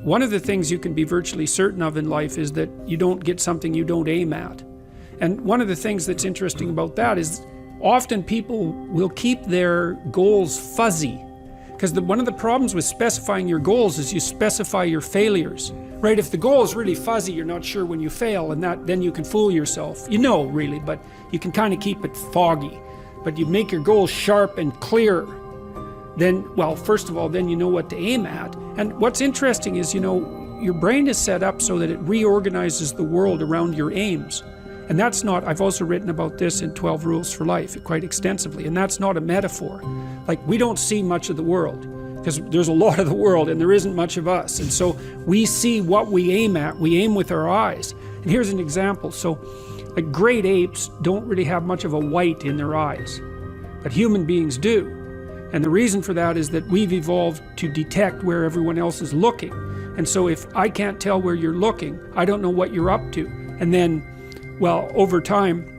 One of the things you can be virtually certain of in life is that you don't get something you don't aim at. And one of the things that's interesting about that is often people will keep their goals fuzzy. Because one of the problems with specifying your goals is you specify your failures. Right? If the goal is really fuzzy, you're not sure when you fail, and then you can fool yourself. You know, really, but you can kind of keep it foggy. But you make your goals sharp and clear. Then, well, first of all, then you know what to aim at. And what's interesting is, you know, your brain is set up so that it reorganizes the world around your aims. And that's not, I've also written about this in 12 Rules for Life quite extensively, and that's not a metaphor. Like, we don't see much of the world, because there's a lot of the world and there isn't much of us. And so we see what we aim at, we aim with our eyes. And here's an example. So, like, great apes don't really have much of a white in their eyes, but human beings do. And the reason for that is that we've evolved to detect where everyone else is looking. And so if I can't tell where you're looking, I don't know what you're up to. And then, well, over time,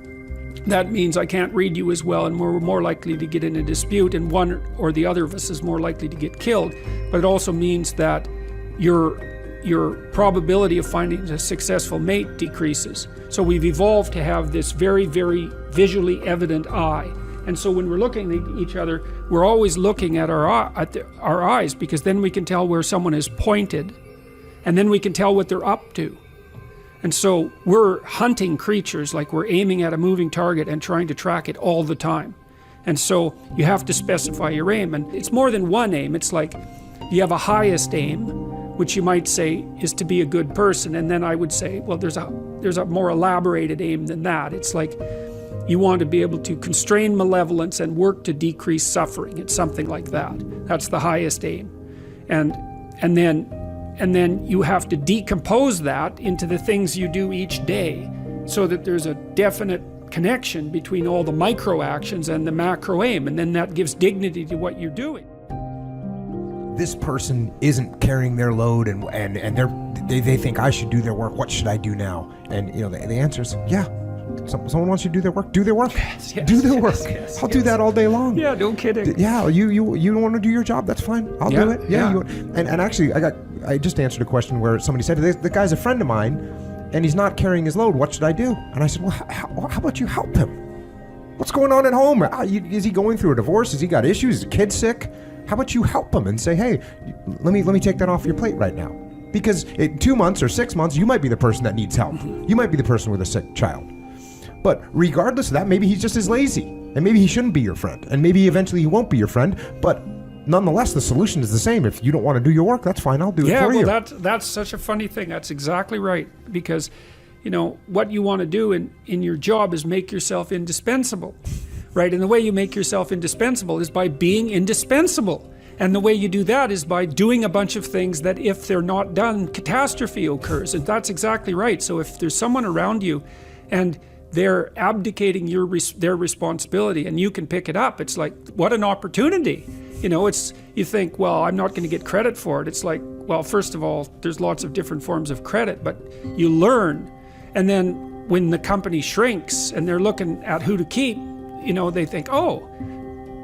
that means I can't read you as well, and we're more likely to get in a dispute, and one or the other of us is more likely to get killed. But it also means that your probability of finding a successful mate decreases. So we've evolved to have this very, very visually evident eye. And so when we're looking at each other, we're always looking at our eyes, because then we can tell where someone is pointed, and then we can tell what they're up to. And so we're hunting creatures, like we're aiming at a moving target and trying to track it all the time. And so you have to specify your aim, and it's more than one aim. It's like you have a highest aim, which you might say is to be a good person, and then I would say, well, there's a more elaborated aim than that. It's like you want to be able to constrain malevolence and work to decrease suffering. It's something like that. That's the highest aim. And then you have to decompose that into the things you do each day, so that there's a definite connection between all the micro actions and the macro aim, and then that gives dignity to what you're doing. This person isn't carrying their load, and they think I should do their work. What should I do now? And, you know, the answer is, yeah. Someone wants you to do their work. Do their work. Yes, do their work. I'll do that all day long. Yeah, no kidding. Yeah, you don't want to do your job. That's fine. I'll do it. Yeah. And actually, I just answered a question where somebody said, the guy's a friend of mine, and he's not carrying his load. What should I do? And I said, well, how about you help him? What's going on at home? Is he going through a divorce? Has he got issues? Is the kid sick? How about you help him and say, hey, let me take that off your plate right now? Because in 2 months or 6 months, you might be the person that needs help. You might be the person with a sick child. But regardless of that, maybe he's just as lazy, and maybe he shouldn't be your friend, and maybe eventually he won't be your friend, but nonetheless, the solution is the same. If you don't want to do your work, that's fine, I'll do it for you. Yeah, well, that's such a funny thing. That's exactly right, because, you know, what you want to do in your job is make yourself indispensable, right? And the way you make yourself indispensable is by being indispensable. And the way you do that is by doing a bunch of things that, if they're not done, catastrophe occurs. And that's exactly right. So if there's someone around you and they're abdicating their responsibility and you can pick it up, it's like, what an opportunity. You know, you think, well, I'm not going to get credit for it. It's like, well, first of all, there's lots of different forms of credit, but you learn. And then when the company shrinks and they're looking at who to keep, you know, they think, oh,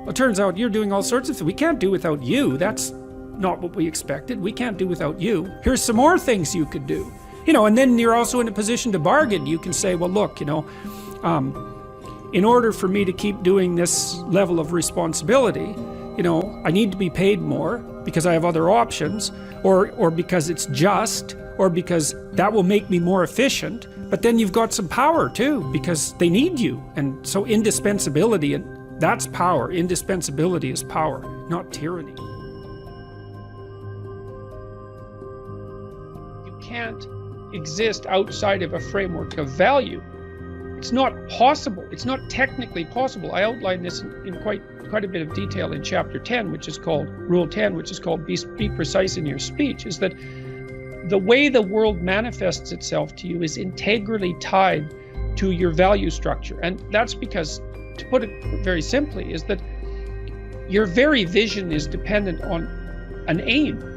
well, it turns out you're doing all sorts of things. We can't do without you. That's not what we expected. We can't do without you. Here's some more things you could do. You know, and then you're also in a position to bargain. You can say, well, look, you know, in order for me to keep doing this level of responsibility, you know, I need to be paid more because I have other options, or because it's just, or because that will make me more efficient. But then you've got some power too, because they need you. And so indispensability, and that's power. Indispensability is power, not tyranny. You can't exist outside of a framework of value. It's not possible. It's not technically possible. I outline this in quite a bit of detail in chapter 10, which is called Rule 10, which is called be precise in your speech, is that the way the world manifests itself to you is integrally tied to your value structure. And that's because, to put it very simply, is that your very vision is dependent on an aim.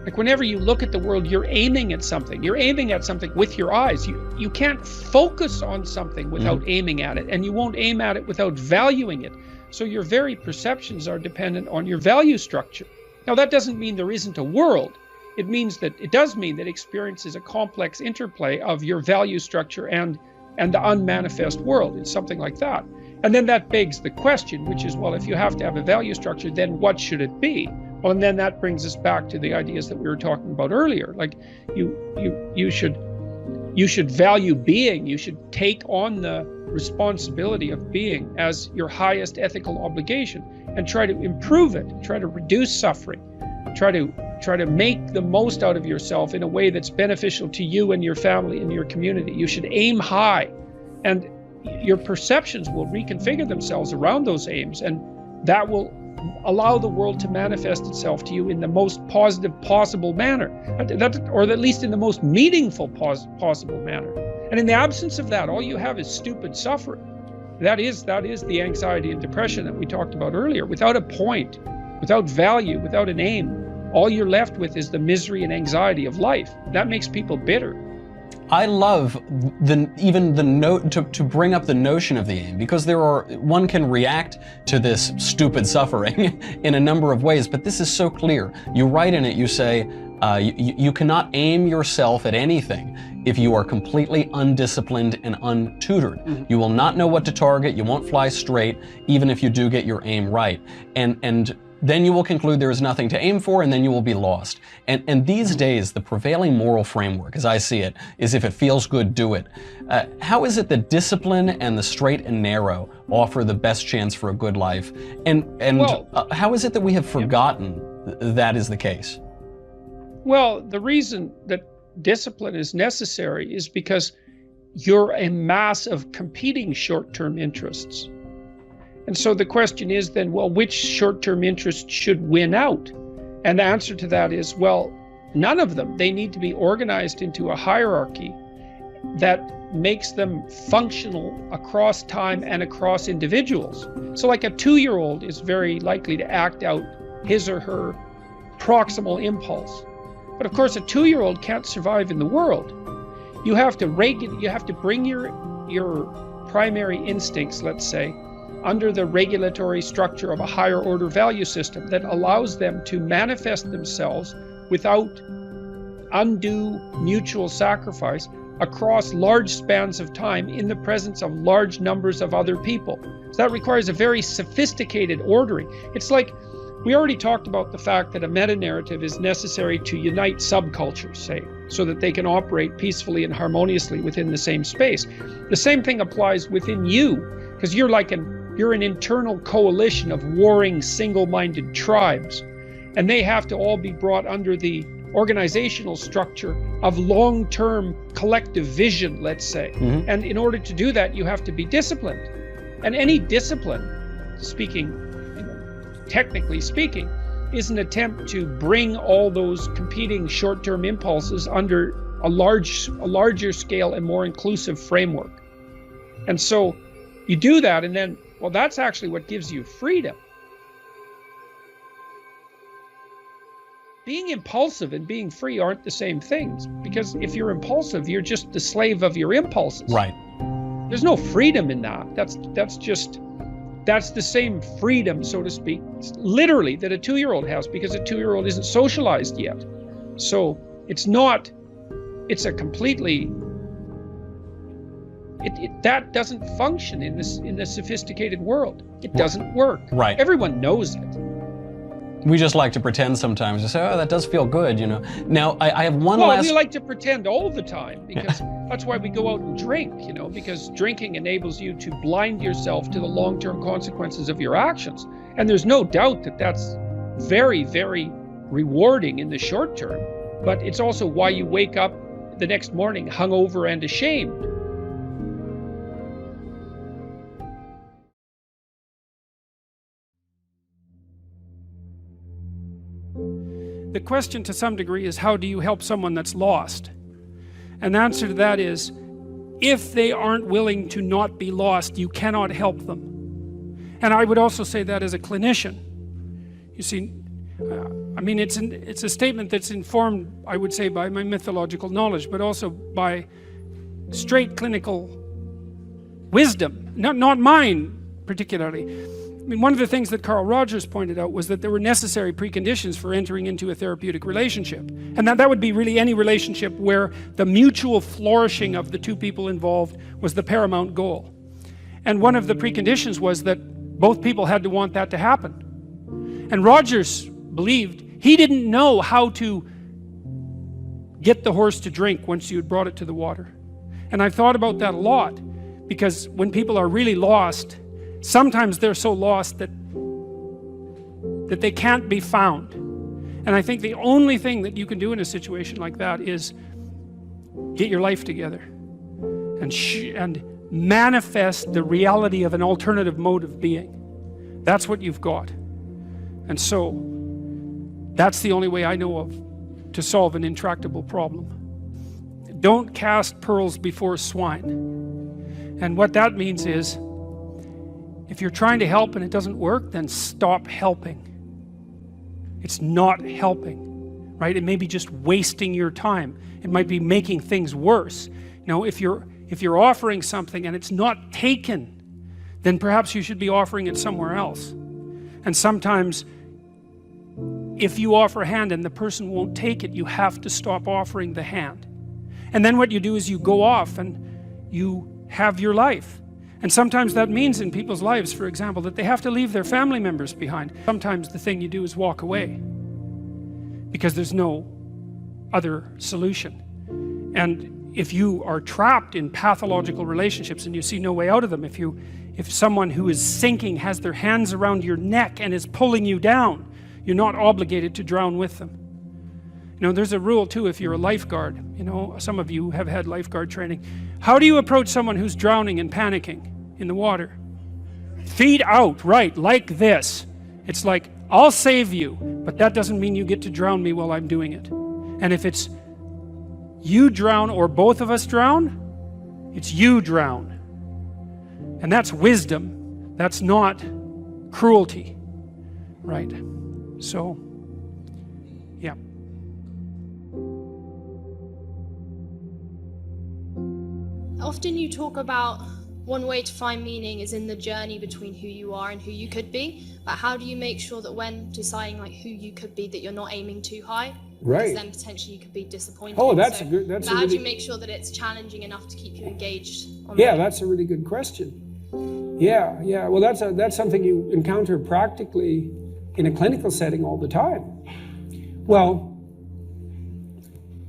Like, whenever you look at the world, you're aiming at something. You're aiming at something with your eyes. You can't focus on something without aiming at it, and you won't aim at it without valuing it. So your very perceptions are dependent on your value structure. Now, that doesn't mean there isn't a world. it does mean that experience is a complex interplay of your value structure and the unmanifest world. It's something like that. And then that begs the question, which is, well, if you have to have a value structure, then what should it be? Well, and then that brings us back to the ideas that we were talking about earlier. Like you should value being. You should take on the responsibility of being as your highest ethical obligation and try to improve it, try to reduce suffering, try to make the most out of yourself in a way that's beneficial to you and your family and your community. You should aim high, and your perceptions will reconfigure themselves around those aims, and that will allow the world to manifest itself to you in the most positive possible manner, or at least in the most meaningful possible manner. And in the absence of that, all you have is stupid suffering. That is the anxiety and depression that we talked about earlier. Without a point, without value, without an aim, all you're left with is the misery and anxiety of life. That makes people bitter. I love to bring up the notion of the aim, because one can react to this stupid suffering in a number of ways, but this is so clear. You write in it, you say, you cannot aim yourself at anything if you are completely undisciplined and untutored. Mm-hmm. You will not know what to target, you won't fly straight, even if you do get your aim right. And then you will conclude there is nothing to aim for, and then you will be lost. And these days, the prevailing moral framework, as I see it, is if it feels good, do it. How is it that discipline and the straight and narrow offer the best chance for a good life? And how is it that we have forgotten that is the case? Well, the reason that discipline is necessary is because you're a mass of competing short-term interests. And so the question is then, well, which short-term interest should win out? And the answer to that is, well, none of them. They need to be organized into a hierarchy that makes them functional across time and across individuals. So like a 2-year-old is very likely to act out his or her proximal impulse. But of course, a 2-year-old can't survive in the world. You have to bring your primary instincts, let's say, under the regulatory structure of a higher order value system that allows them to manifest themselves without undue mutual sacrifice across large spans of time in the presence of large numbers of other people. So that requires a very sophisticated ordering. It's like, we already talked about the fact that a meta-narrative is necessary to unite subcultures, say, so that they can operate peacefully and harmoniously within the same space. The same thing applies within you, because you're an internal coalition of warring, single-minded tribes, and they have to all be brought under the organizational structure of long-term collective vision, let's say. Mm-hmm. And in order to do that, you have to be disciplined. And any discipline, technically speaking, is an attempt to bring all those competing short-term impulses under a larger scale and more inclusive framework. And so you do that, and then, well, that's actually what gives you freedom. Being impulsive and being free aren't the same things, because if you're impulsive, you're just the slave of your impulses. Right. There's no freedom in that. That's the same freedom, so to speak, literally, that a 2-year-old has, because a 2-year-old isn't socialized yet. So that doesn't function in the sophisticated world. It doesn't work. Right. Everyone knows it. We just like to pretend sometimes to say, oh, that does feel good, Now, I have one last... Well, we like to pretend all the time, because that's why we go out and drink, because drinking enables you to blind yourself to the long-term consequences of your actions. And there's no doubt that that's very, very rewarding in the short term, but it's also why you wake up the next morning hungover and ashamed. The question to some degree is, how do you help someone that's lost? And the answer to that is, if they aren't willing to not be lost, you cannot help them. And I would also say that as a clinician. You see, it's a statement that's informed, I would say, by my mythological knowledge, but also by straight clinical wisdom. Not mine particularly. I mean, one of the things that Carl Rogers pointed out was that there were necessary preconditions for entering into a therapeutic relationship. And that would be really any relationship where the mutual flourishing of the two people involved was the paramount goal. And one of the preconditions was that both people had to want that to happen. And Rogers believed he didn't know how to get the horse to drink once you had brought it to the water. And I've thought about that a lot, because when people are really lost, sometimes they're so lost that they can't be found. And I think the only thing that you can do in a situation like that is get your life together and manifest the reality of an alternative mode of being. That's what you've got. And so that's the only way I know of to solve an intractable problem. Don't cast pearls before swine. And what that means is, if you're trying to help and it doesn't work, then stop helping. It's not helping, right? It may be just wasting your time. It might be making things worse. You know, if you're offering something and it's not taken, then perhaps you should be offering it somewhere else. And sometimes, if you offer a hand and the person won't take it, you have to stop offering the hand. And then what you do is you go off and you have your life. And sometimes that means in people's lives, for example, that they have to leave their family members behind. Sometimes the thing you do is walk away, because there's no other solution. And if you are trapped in pathological relationships and you see no way out of them, if someone who is sinking has their hands around your neck and is pulling you down, you're not obligated to drown with them. You know, there's a rule too if you're a lifeguard. You know, some of you have had lifeguard training. How do you approach someone who's drowning and panicking in the water? Feet out, right, like this. It's like, I'll save you, but that doesn't mean you get to drown me while I'm doing it. And if it's you drown or both of us drown, it's you drown. And that's wisdom. That's not cruelty, right? So, yeah. Often you talk about one way to find meaning is in the journey between who you are and who you could be. But how do you make sure that when deciding like who you could be, that you're not aiming too high? Right. Because then potentially you could be disappointed. Oh, that's so, a good. That's but a how really, do you make sure that it's challenging enough to keep you engaged? Yeah, that's a really good question. Yeah. Well, that's something you encounter practically in a clinical setting all the time. Well,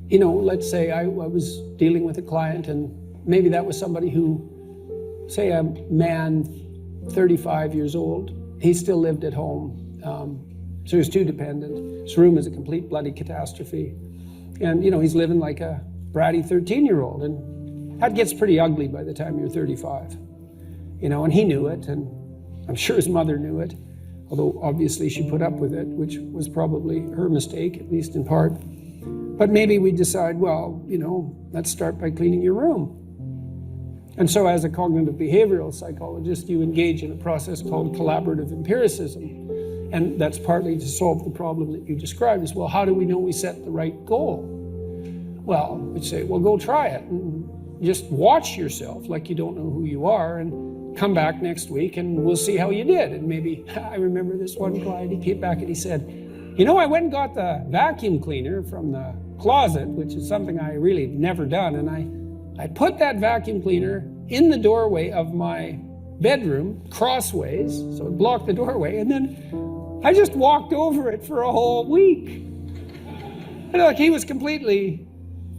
you know, let's say I was dealing with a client, and maybe that was somebody who, say, a man, 35 years old. He still lived at home, so he was too dependent. His room is a complete bloody catastrophe, and you know he's living like a bratty 13-year-old, and that gets pretty ugly by the time you're 35. You know, and he knew it, and I'm sure his mother knew it, although obviously she put up with it, which was probably her mistake, at least in part. But maybe we decide, well, you know, let's start by cleaning your room. And so as a cognitive behavioral psychologist, you engage in a process called collaborative empiricism. And that's partly to solve the problem that you described, is, well, how do we know we set the right goal? Well, we'd say, well, go try it. And just watch yourself like you don't know who you are, and come back next week and we'll see how you did. And maybe, I remember this one client, he came back and he said, you know, I went and got the vacuum cleaner from the closet, which is something I really never done, and I put that vacuum cleaner in the doorway of my bedroom, crossways, so it blocked the doorway, and then I just walked over it for a whole week. And like, he was completely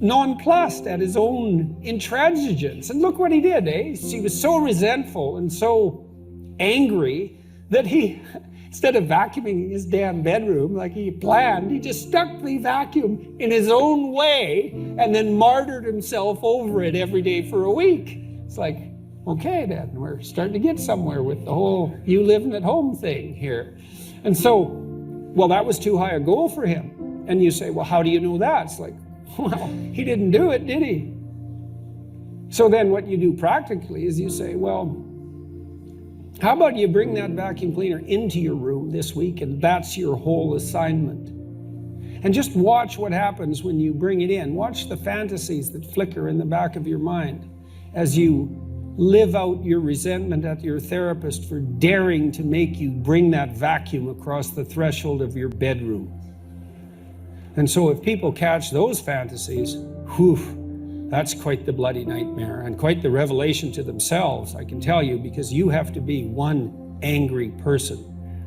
nonplussed at his own intransigence. And look what he did, eh? He was so resentful and so angry that he, instead of vacuuming his damn bedroom like he planned, he just stuck the vacuum in his own way and then martyred himself over it every day for a week. It's like, okay then, we're starting to get somewhere with the whole you living at home thing here. And so, well, that was too high a goal for him. And you say, well, how do you know that? It's like, well, he didn't do it, did he? So then what you do practically is you say, well, how about you bring that vacuum cleaner into your room this week, and that's your whole assignment. And just watch what happens when you bring it in. Watch the fantasies that flicker in the back of your mind as you live out your resentment at your therapist for daring to make you bring that vacuum across the threshold of your bedroom. And so if people catch those fantasies, whew, that's quite the bloody nightmare and quite the revelation to themselves, I can tell you, because you have to be one angry person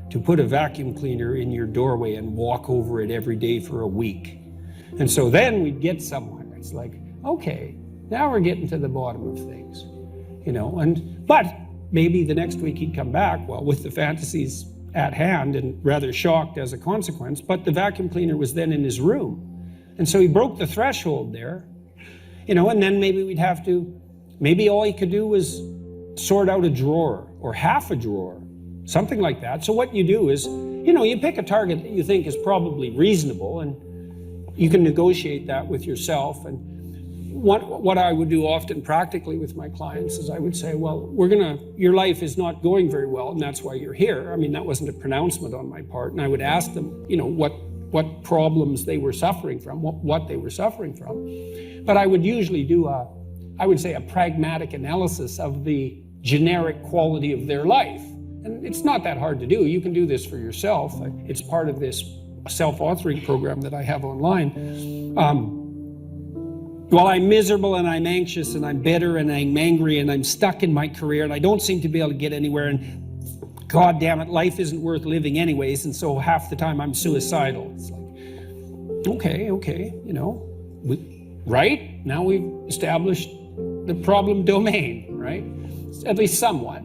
to put a vacuum cleaner in your doorway and walk over it every day for a week. And so then we'd get somewhere. It's like, okay, now we're getting to the bottom of things, but maybe the next week he'd come back, well, with the fantasies at hand and rather shocked as a consequence, but the vacuum cleaner was then in his room. And so he broke the threshold there, and then maybe we'd have to, maybe all he could do was sort out a drawer or half a drawer, something like that. So what you do is, you pick a target that you think is probably reasonable, and you can negotiate that with yourself. And what I would do often practically with my clients is I would say, well, your life is not going very well, and that's why you're here. I mean, that wasn't a pronouncement on my part. And I would ask them, what problems they were suffering from, what they were suffering from. But I would usually do a pragmatic analysis of the generic quality of their life. And it's not that hard to do. You can do this for yourself. It's part of this self-authoring program that I have online. Well, I'm miserable and I'm anxious and I'm bitter and I'm angry and I'm stuck in my career and I don't seem to be able to get anywhere, and God damn it, life isn't worth living anyways, and so half the time I'm suicidal. It's like, okay, right? Now we've established the problem domain, right? At least somewhat.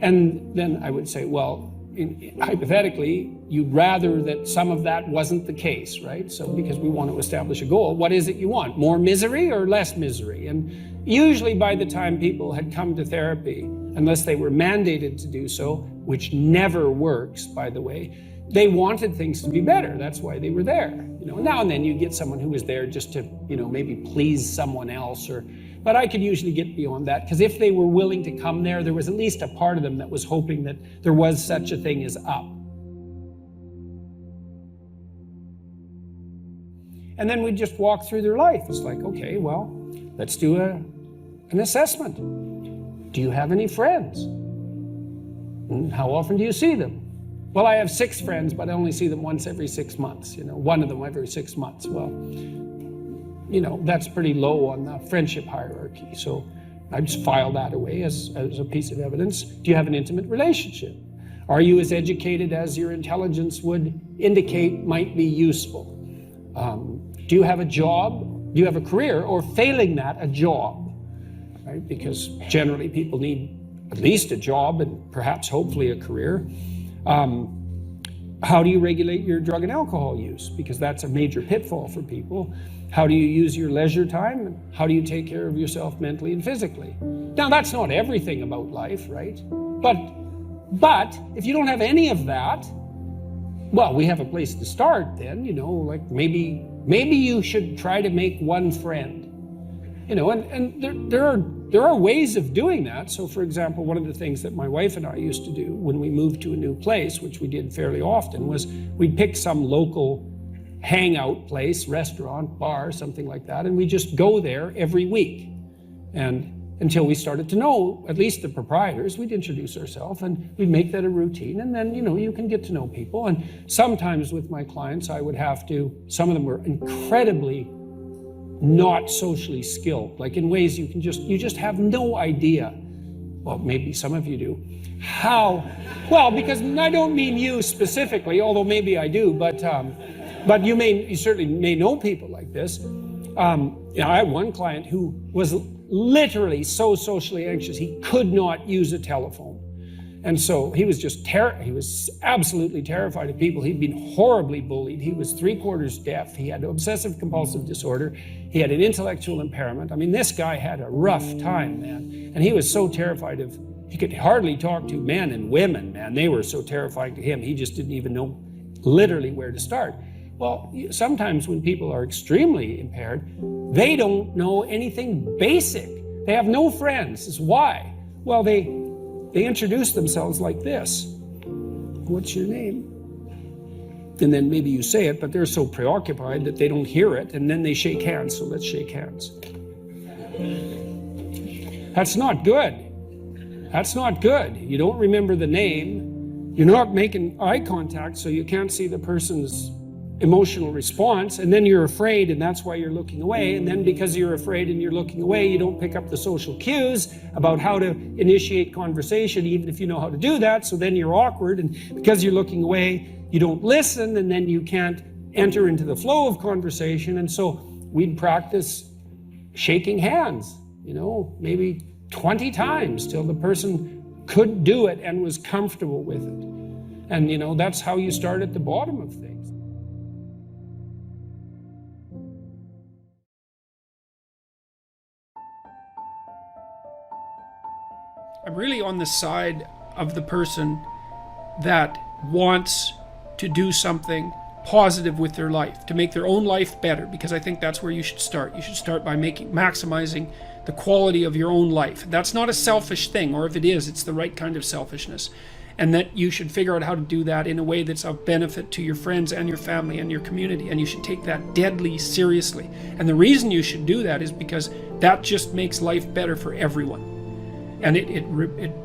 And then I would say, well, hypothetically, you'd rather that some of that wasn't the case, right? So because we want to establish a goal, what is it you want? More misery or less misery? And usually by the time people had come to therapy, unless they were mandated to do so, which never works, by the way, they wanted things to be better. That's why they were there. Now and then you get someone who was there just to, maybe please someone else, but I could usually get beyond that, because if they were willing to come there was at least a part of them that was hoping that there was such a thing as up. And then we'd just walk through their life. It's like, okay, well, let's do an assessment. Do you have any friends? How often do you see them? Well, I have 6 friends, but I only see them once every 6 months, one of them every 6 months. Well, that's pretty low on the friendship hierarchy. So I just file that away as a piece of evidence. Do you have an intimate relationship? Are you as educated as your intelligence would indicate might be useful? Do you have a job? Do you have a career? Or failing that, a job? Right? Because generally people need at least a job and perhaps hopefully a career. How do you regulate your drug and alcohol use? Because that's a major pitfall for people. How do you use your leisure time? How do you take care of yourself mentally and physically? Now, that's not everything about life, right? But if you don't have any of that, well, we have a place to start then, like maybe you should try to make one friend. And there are ways of doing that. So, for example, one of the things that my wife and I used to do when we moved to a new place, which we did fairly often, was we'd pick some local hangout place, restaurant, bar, something like that, and we just go there every week. And until we started to know at least the proprietors, we'd introduce ourselves and we'd make that a routine, and then you can get to know people. And sometimes with my clients I would have to, some of them were incredibly not socially skilled, like in ways you just have no idea, well, maybe some of you do, how, well, because I don't mean you specifically, although maybe I do, but you certainly may know people like this. I had one client who was literally so socially anxious he could not use a telephone. And so he was he was absolutely terrified of people. He'd been horribly bullied. He was 3/4 deaf. He had obsessive compulsive disorder. He had an intellectual impairment. I mean, this guy had a rough time, man. And he was so terrified he could hardly talk to men and women, man. They were so terrifying to him. He just didn't even know literally where to start. Well, sometimes when people are extremely impaired, they don't know anything basic. They have no friends. It's why? Well, they introduce themselves like this. What's your name? And then maybe you say it, but they're so preoccupied that they don't hear it, and then they shake hands. So let's shake hands. That's not good. That's not good. You don't remember the name. You're not making eye contact, so you can't see the person's emotional response, and then you're afraid, and that's why you're looking away. And then because you're afraid and you're looking away, you don't pick up the social cues about how to initiate conversation, even if you know how to do that. So then you're awkward, and because you're looking away, you don't listen, and then you can't enter into the flow of conversation. And so we'd practice shaking hands, maybe 20 times till the person could do it and was comfortable with it. And that's how you start at the bottom of things. I'm really on the side of the person that wants to do something positive with their life, to make their own life better, because I think that's where you should start. You should start by maximizing the quality of your own life. That's not a selfish thing, or if it is, it's the right kind of selfishness. And that you should figure out how to do that in a way that's of benefit to your friends and your family and your community. And you should take that deadly seriously. And the reason you should do that is because that just makes life better for everyone. And it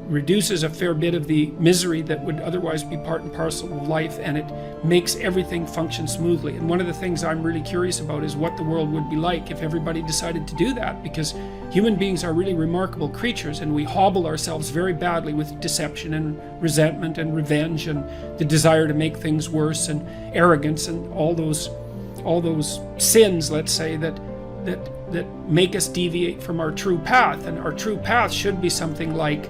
reduces a fair bit of the misery that would otherwise be part and parcel of life, and it makes everything function smoothly. And one of the things I'm really curious about is what the world would be like if everybody decided to do that, because human beings are really remarkable creatures, and we hobble ourselves very badly with deception and resentment and revenge and the desire to make things worse and arrogance and all those sins, let's say, that make us deviate from our true path. And our true path should be something like,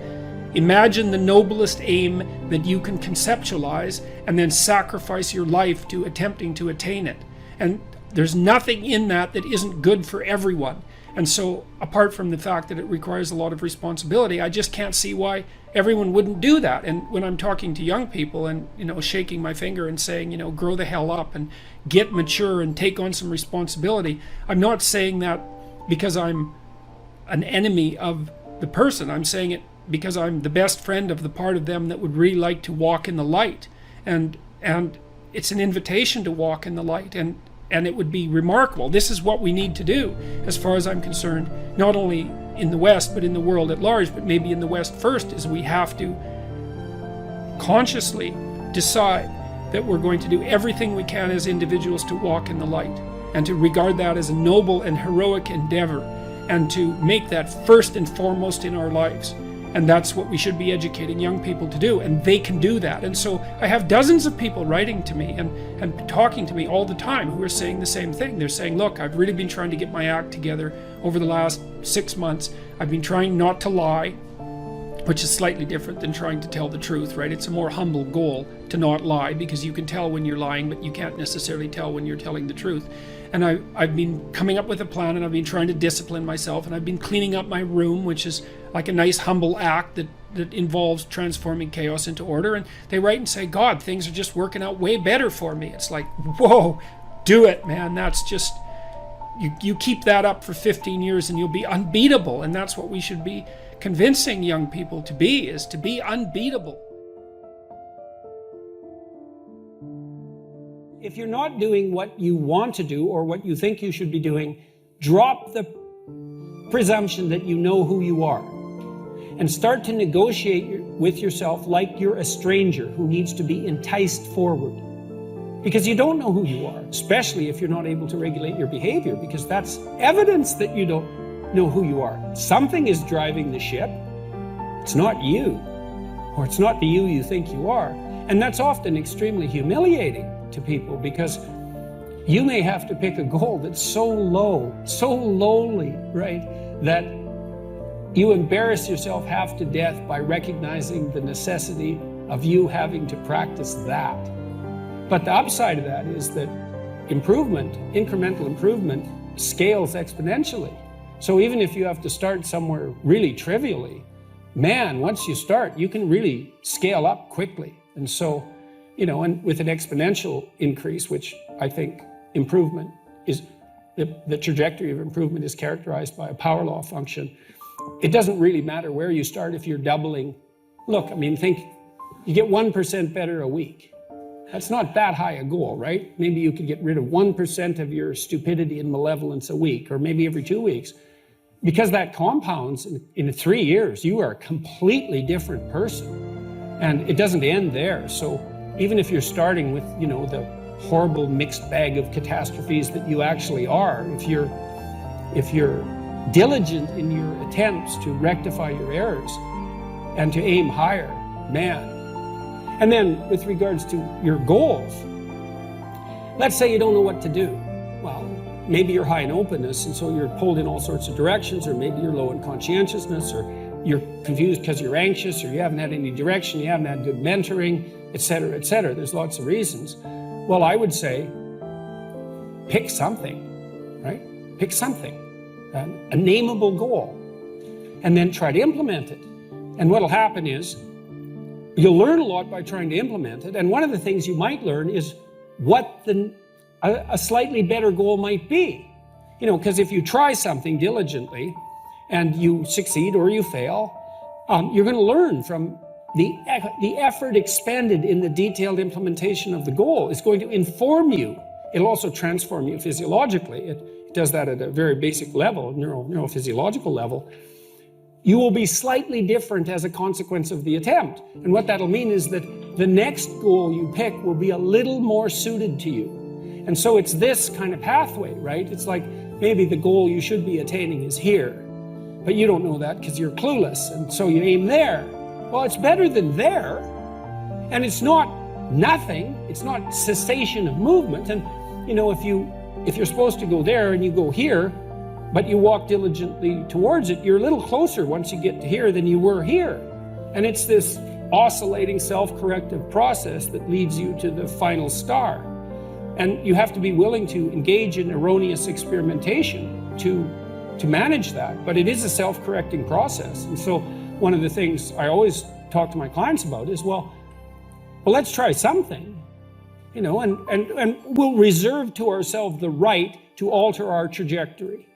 imagine the noblest aim that you can conceptualize and then sacrifice your life to attempting to attain it. And there's nothing in that isn't good for everyone. And so, apart from the fact that it requires a lot of responsibility, I just can't see why everyone wouldn't do that. And when I'm talking to young people and, shaking my finger and saying, grow the hell up and get mature and take on some responsibility, I'm not saying that because I'm an enemy of the person. I'm saying it because I'm the best friend of the part of them that would really like to walk in the light. And it's an invitation to walk in the light. And it would be remarkable. This is what we need to do, as far as I'm concerned, not only in the West, but in the world at large, but maybe in the West first, is we have to consciously decide that we're going to do everything we can as individuals to walk in the light, and to regard that as a noble and heroic endeavor, and to make that first and foremost in our lives. And that's what we should be educating young people to do, and they can do that. And so I have dozens of people writing to me and talking to me all the time who are saying the same thing. They're saying, look, I've really been trying to get my act together over the last 6 months. I've been trying not to lie, which is slightly different than trying to tell the truth, right? It's a more humble goal to not lie, because you can tell when you're lying, but you can't necessarily tell when you're telling the truth. And I've been coming up with a plan, and I've been trying to discipline myself, and I've been cleaning up my room, which is like a nice humble act that involves transforming chaos into order. And they write and say, God, things are just working out way better for me. It's like, whoa, do it, man. That's just, you keep that up for 15 years and you'll be unbeatable. And that's what we should be convincing young people to be, is to be unbeatable. If you're not doing what you want to do or what you think you should be doing, drop the presumption that you know who you are and start to negotiate with yourself like you're a stranger who needs to be enticed forward. Because you don't know who you are, especially if you're not able to regulate your behavior, because that's evidence that you don't know who you are. Something is driving the ship. It's not you, or it's not the you think you are. And that's often extremely humiliating to people, because you may have to pick a goal that's so low, so lowly, right, that you embarrass yourself half to death by recognizing the necessity of you having to practice that. But the upside of that is that improvement, incremental improvement, scales exponentially. So even if you have to start somewhere really trivially, man, once you start, you can really scale up quickly. And so, and with an exponential increase, which I think improvement is, the trajectory of improvement is characterized by a power law function. It doesn't really matter where you start if you're doubling. Look, think you get 1% better a week. That's not that high a goal, right? Maybe you could get rid of 1% of your stupidity and malevolence a week, or maybe every 2 weeks. because that compounds in 3 years, you are a completely different person. And it doesn't end there. So even if you're starting with, the horrible mixed bag of catastrophes that you actually are, if you're diligent in your attempts to rectify your errors and to aim higher, man. And then with regards to your goals, let's say you don't know what to do. Well, maybe you're high in openness, and so you're pulled in all sorts of directions, or maybe you're low in conscientiousness, or you're confused because you're anxious, or you haven't had any direction, you haven't had good mentoring, etc., etc. There's lots of reasons. Well, I would say, pick something, right? Pick something, a nameable goal, and then try to implement it. And what'll happen is, you'll learn a lot by trying to implement it, and one of the things you might learn is what a slightly better goal might be. Because if you try something diligently and you succeed or you fail, you're going to learn from the effort expended in the detailed implementation of the goal is going to inform you. It'll also transform you physiologically. It does that at a very basic level, neurophysiological level. You will be slightly different as a consequence of the attempt. And what that'll mean is that the next goal you pick will be a little more suited to you. And so it's this kind of pathway, right? It's like maybe the goal you should be attaining is here, but you don't know that because you're clueless, and so you aim there. Well, it's better than there, and it's not nothing. It's not cessation of movement. And if you're supposed to go there and you go here, but you walk diligently towards it, you're a little closer once you get to here than you were here. And it's this oscillating self-corrective process that leads you to the final star. And you have to be willing to engage in erroneous experimentation to manage that. But it is a self-correcting process. And so one of the things I always talk to my clients about is, well, let's try something, and we'll reserve to ourselves the right to alter our trajectory.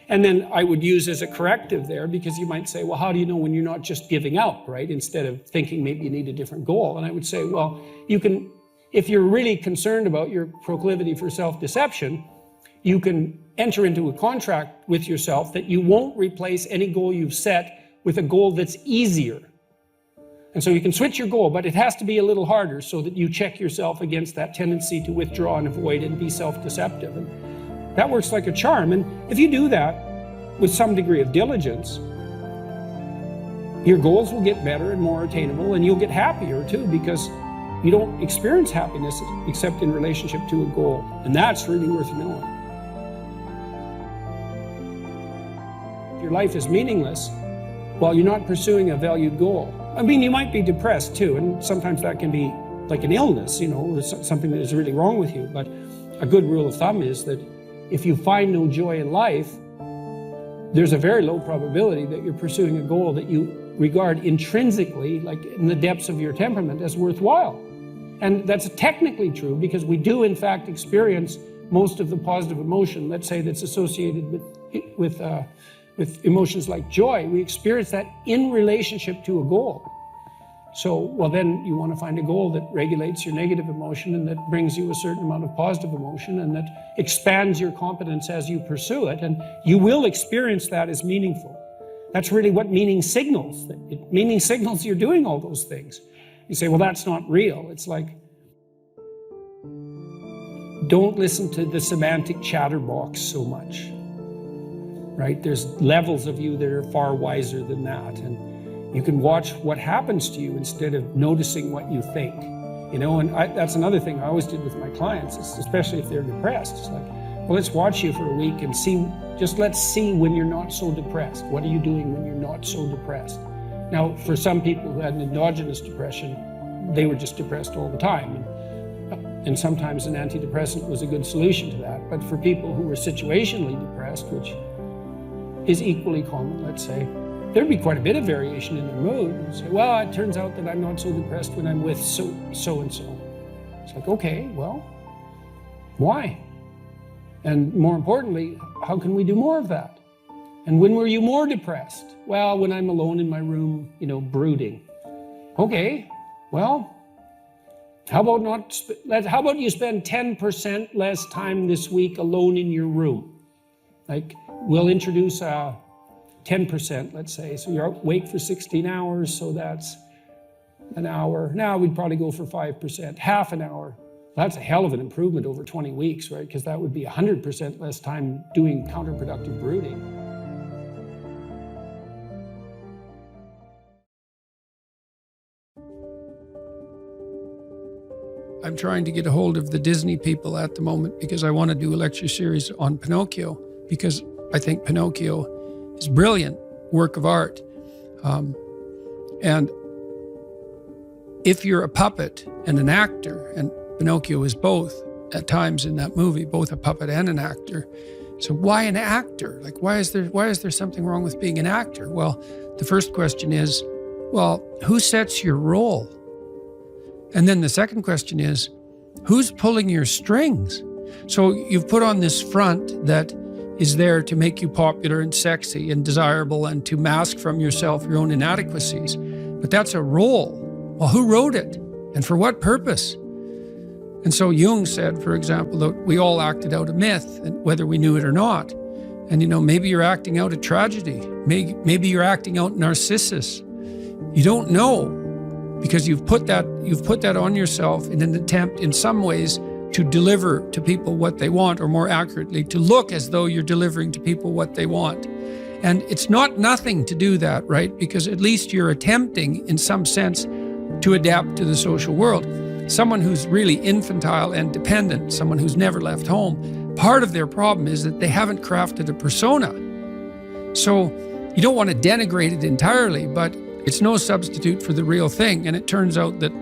And then I would use as a corrective there, because you might say, well, how do you know when you're not just giving up, right? Instead of thinking maybe you need a different goal. And I would say, well, you can, if you're really concerned about your proclivity for self-deception, you can enter into a contract with yourself that you won't replace any goal you've set with a goal that's easier. And so you can switch your goal, but it has to be a little harder so that you check yourself against that tendency to withdraw and avoid and be self-deceptive. And that works like a charm. And if you do that with some degree of diligence, your goals will get better and more attainable, and you'll get happier too, because you don't experience happiness except in relationship to a goal. And that's really worth knowing. If your life is meaningless, well, you're not pursuing a valued goal. I mean, you might be depressed too, and sometimes that can be like an illness, or something that is really wrong with you. But a good rule of thumb is that if you find no joy in life, there's a very low probability that you're pursuing a goal that you regard intrinsically, like in the depths of your temperament, as worthwhile. And that's technically true, because we do in fact experience most of the positive emotion, let's say, that's associated with emotions like joy. We experience that in relationship to a goal. So, well, then you want to find a goal that regulates your negative emotion and that brings you a certain amount of positive emotion and that expands your competence as you pursue it. And you will experience that as meaningful. That's really what meaning signals. Meaning signals you're doing all those things. You say, well, that's not real. It's like, don't listen to the semantic chatterbox so much. Right? There's levels of you that are far wiser than that. And you can watch what happens to you instead of noticing what you think. And that's another thing I always did with my clients, especially if they're depressed. It's like, well, let's watch you for a week and let's see when you're not so depressed. What are you doing when you're not so depressed? Now, for some people who had an endogenous depression, they were just depressed all the time. And sometimes an antidepressant was a good solution to that. But for people who were situationally depressed, which is equally common, let's say, there'd be quite a bit of variation in their mood. And say, well, it turns out that I'm not so depressed when I'm with so-and-so. It's like, okay, well, why? And more importantly, how can we do more of that? And when were you more depressed? Well, when I'm alone in my room, brooding. Okay, well, how about you spend 10% less time this week alone in your room? Like, we'll introduce a 10%, let's say. So you're awake for 16 hours, so that's an hour. Now we'd probably go for 5%, half an hour. That's a hell of an improvement over 20 weeks, right? Because that would be 100% less time doing counterproductive brooding. I'm trying to get a hold of the Disney people at the moment because I want to do a lecture series on Pinocchio, because I think Pinocchio is a brilliant work of art. And if you're a puppet and an actor, and Pinocchio is both at times in that movie, both a puppet and an actor. So why an actor? Like, why is there something wrong with being an actor? Well, the first question is, well, who sets your role? And then the second question is, who's pulling your strings? So you've put on this front that is there to make you popular and sexy and desirable and to mask from yourself your own inadequacies. But that's a role. Well, who wrote it? And for what purpose? And so Jung said, for example, that we all acted out a myth, and whether we knew it or not. And maybe you're acting out a tragedy. Maybe you're acting out Narcissus. You don't know, because you've put that on yourself in an attempt, in some ways, to deliver to people what they want, or more accurately, to look as though you're delivering to people what they want. And it's not nothing to do that, right? Because at least you're attempting, in some sense, to adapt to the social world. Someone who's really infantile and dependent, someone who's never left home, part of their problem is that they haven't crafted a persona. So you don't want to denigrate it entirely, but it's no substitute for the real thing. And it turns out that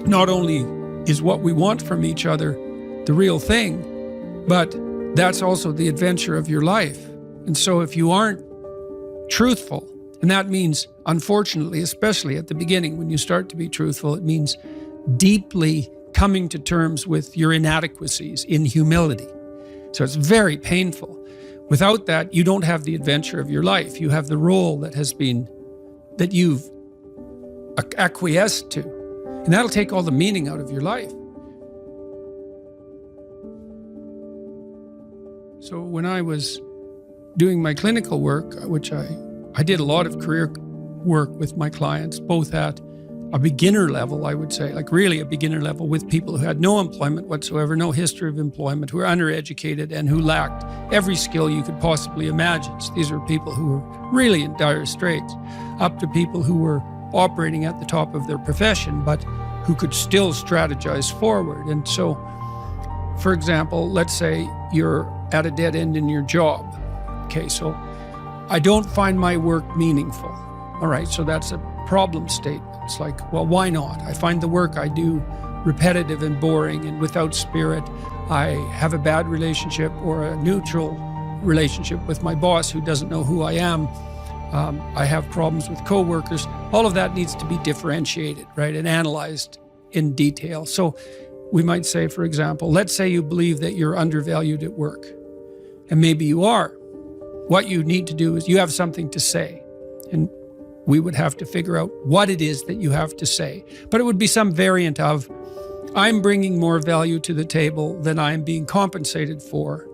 not only is what we want from each other the real thing, but that's also the adventure of your life. And so if you aren't truthful, and that means, unfortunately, especially at the beginning, when you start to be truthful, it means deeply coming to terms with your inadequacies in humility. So it's very painful. Without that, you don't have the adventure of your life. You have the role that you've acquiesced to. And that'll take all the meaning out of your life. So when I was doing my clinical work, which I did a lot of career work with my clients, both at a beginner level, I would say, like really a beginner level, with people who had no employment whatsoever, no history of employment, who were undereducated and who lacked every skill you could possibly imagine. So these were people who were really in dire straits, up to people who were operating at the top of their profession, but who could still strategize forward. And so, for example, let's say you're at a dead end in your job. Okay, so I don't find my work meaningful. All right, so that's a problem statement. It's like, well, why not? I find the work I do repetitive and boring and without spirit. I have a bad relationship or a neutral relationship with my boss who doesn't know who I am. I have problems with coworkers. All of that needs to be differentiated, right, and analyzed in detail. So we might say, for example, let's say you believe that you're undervalued at work, and maybe you are. What you need to do is you have something to say, and we would have to figure out what it is that you have to say. But it would be some variant of, I'm bringing more value to the table than I'm being compensated for,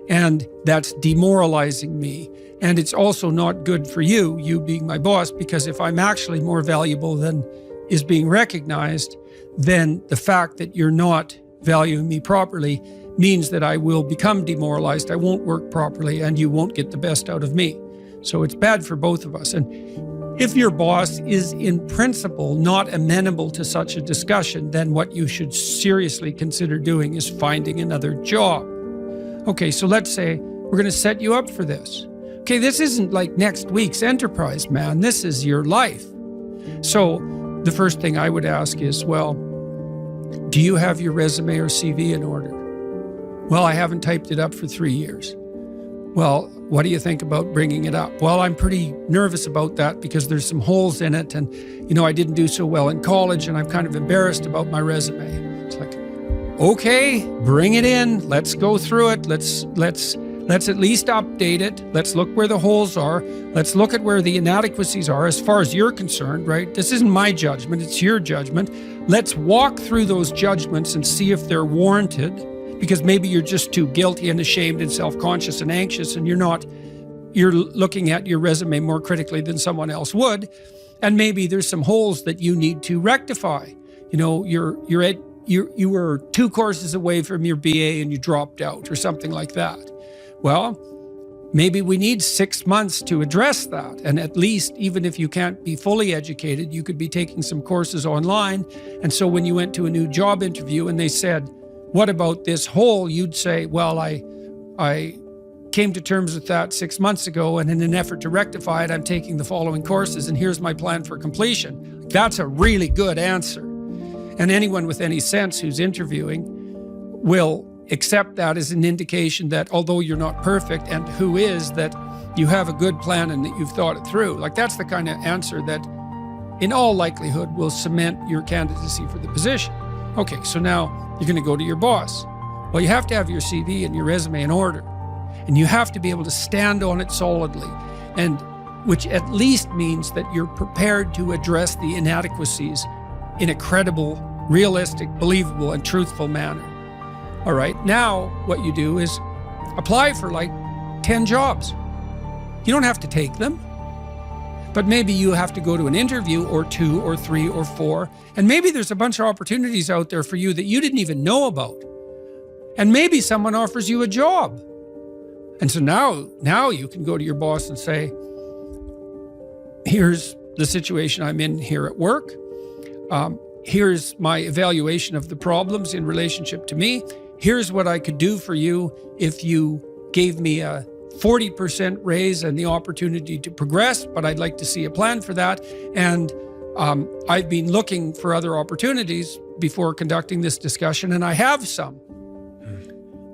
and that's demoralizing me. And it's also not good for you being my boss, because if I'm actually more valuable than is being recognized, then the fact that you're not valuing me properly means that I will become demoralized, I won't work properly, and you won't get the best out of me. So it's bad for both of us. And if your boss is in principle not amenable to such a discussion, then what you should seriously consider doing is finding another job. Okay, so let's say we're going to set you up for this. Okay, this isn't like next week's enterprise, man. This is your life. So the first thing I would ask is, well, do you have your resume or CV in order? Well, I haven't typed it up for 3 years. Well, what do you think about bringing it up? Well, I'm pretty nervous about that because there's some holes in it, and I didn't do so well in college, and I'm kind of embarrassed about my resume. It's like, okay, bring it in. Let's go through it. Let's at least update it. Let's look where the holes are. Let's look at where the inadequacies are as far as you're concerned, right? This isn't my judgment, it's your judgment. Let's walk through those judgments and see if they're warranted, because maybe you're just too guilty and ashamed and self-conscious and anxious, and you're not you're looking at your resume more critically than someone else would, and maybe there's some holes that you need to rectify. You know, you were 2 courses away from your BA and you dropped out or something like that. Well, maybe we need 6 months to address that. And at least, even if you can't be fully educated, you could be taking some courses online. And so when you went to a new job interview and they said, what about this hole? You'd say, well, I came to terms with that 6 months ago, and in an effort to rectify it, I'm taking the following courses, and here's my plan for completion. That's a really good answer. And anyone with any sense who's interviewing will accept that as an indication that although you're not perfect, and who is, that you have a good plan and that you've thought it through. Like, that's the kind of answer that in all likelihood will cement your candidacy for the position. Okay, so now you're going to go to your boss. Well, you have to have your CV and your resume in order. And you have to be able to stand on it solidly, and which at least means that you're prepared to address the inadequacies in a credible, realistic, believable, and truthful manner. All right, now what you do is apply for like 10 jobs. You don't have to take them, but maybe you have to go to an interview or 2 or 3 or 4, and maybe there's a bunch of opportunities out there for you that you didn't even know about. And maybe someone offers you a job. And so now you can go to your boss and say, here's the situation I'm in here at work. Here's my evaluation of the problems in relationship to me. Here's what I could do for you if you gave me a 40% raise and the opportunity to progress, but I'd like to see a plan for that. And I've been looking for other opportunities before conducting this discussion, and I have some.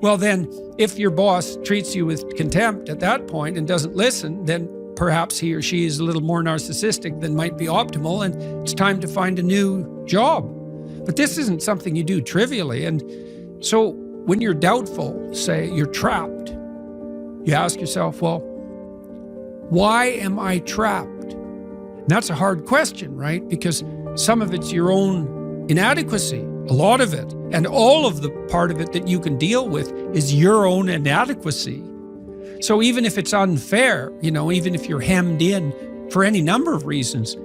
Well, then, if your boss treats you with contempt at that point and doesn't listen, then perhaps he or she is a little more narcissistic than might be optimal, and it's time to find a new job. But this isn't something you do trivially. And so when you're doubtful, say you're trapped, you ask yourself, well, why am I trapped? And that's a hard question, right? Because some of it's your own inadequacy, a lot of it. And all of the part of it that you can deal with is your own inadequacy. So even if it's unfair, you know, even if you're hemmed in for any number of reasons,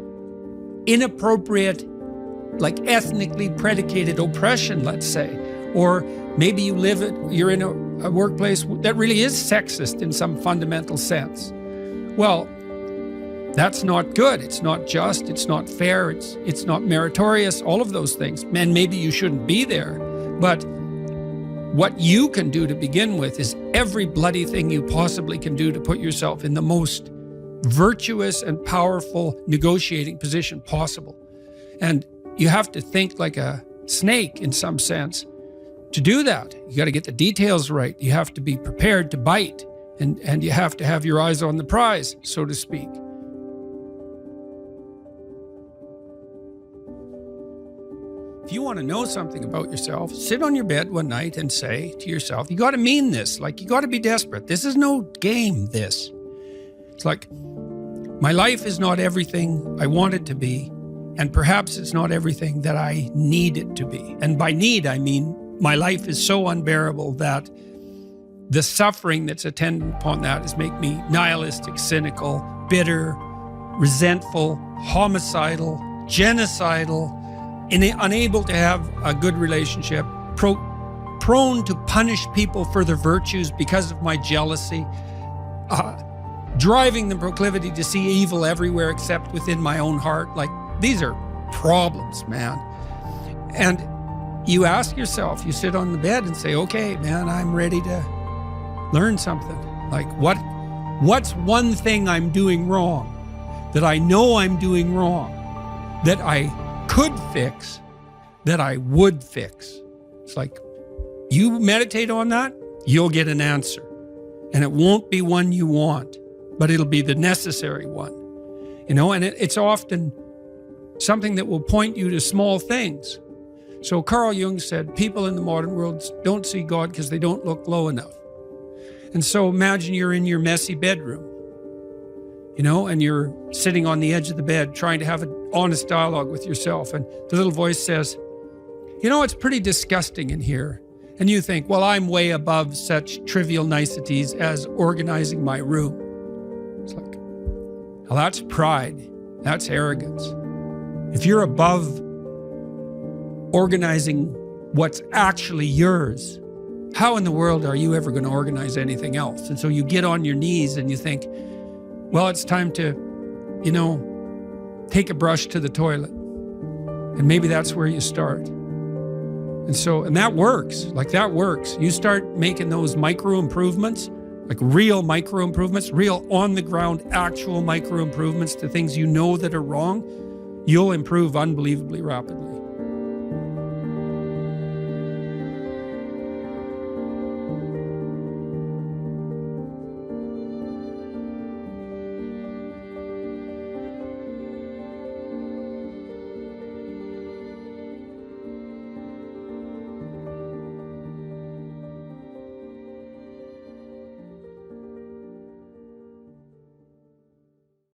inappropriate, like ethnically predicated oppression, let's say, or maybe you're in a workplace that really is sexist in some fundamental sense. Well, that's not good. It's not just, it's not fair, it's not meritorious, all of those things. And maybe you shouldn't be there. But what you can do to begin with is every bloody thing you possibly can do to put yourself in the most virtuous and powerful negotiating position possible. And you have to think like a snake in some sense to do that. You got to get the details right. You have to be prepared to bite, and you have to have your eyes on the prize, so to speak. If you want to know something about yourself, sit on your bed one night and say to yourself, you got to mean this. Like, you got to be desperate. This is no game, this. It's like, my life is not everything I want it to be, and perhaps it's not everything that I need it to be. And by need, I mean my life is so unbearable that the suffering that's attendant upon that is make me nihilistic, cynical, bitter, resentful, homicidal, genocidal, unable to have a good relationship, prone to punish people for their virtues because of my jealousy, driving the proclivity to see evil everywhere except within my own heart. Like, these are problems, man. And you ask yourself, you sit on the bed and say, okay, man, I'm ready to learn something. Like, what's one thing I'm doing wrong, that I know I'm doing wrong, that I could fix, that I would fix? It's like, you meditate on that, you'll get an answer. And it won't be one you want, but it'll be the necessary one. You know, and it's often something that will point you to small things. So Carl Jung said, people in the modern world don't see God because they don't look low enough. And so imagine you're in your messy bedroom, you know, and you're sitting on the edge of the bed trying to have an honest dialogue with yourself. And the little voice says, you know, it's pretty disgusting in here. And you think, well, I'm way above such trivial niceties as organizing my room. Well, that's pride. That's arrogance. If you're above organizing what's actually yours, how in the world are you ever going to organize anything else? And so you get on your knees and you think, well, it's time to, take a brush to the toilet. And maybe that's where you start. And that works. That works. You start making those micro improvements, real micro improvements, real on the ground, actual micro improvements to things that are wrong, you'll improve unbelievably rapidly.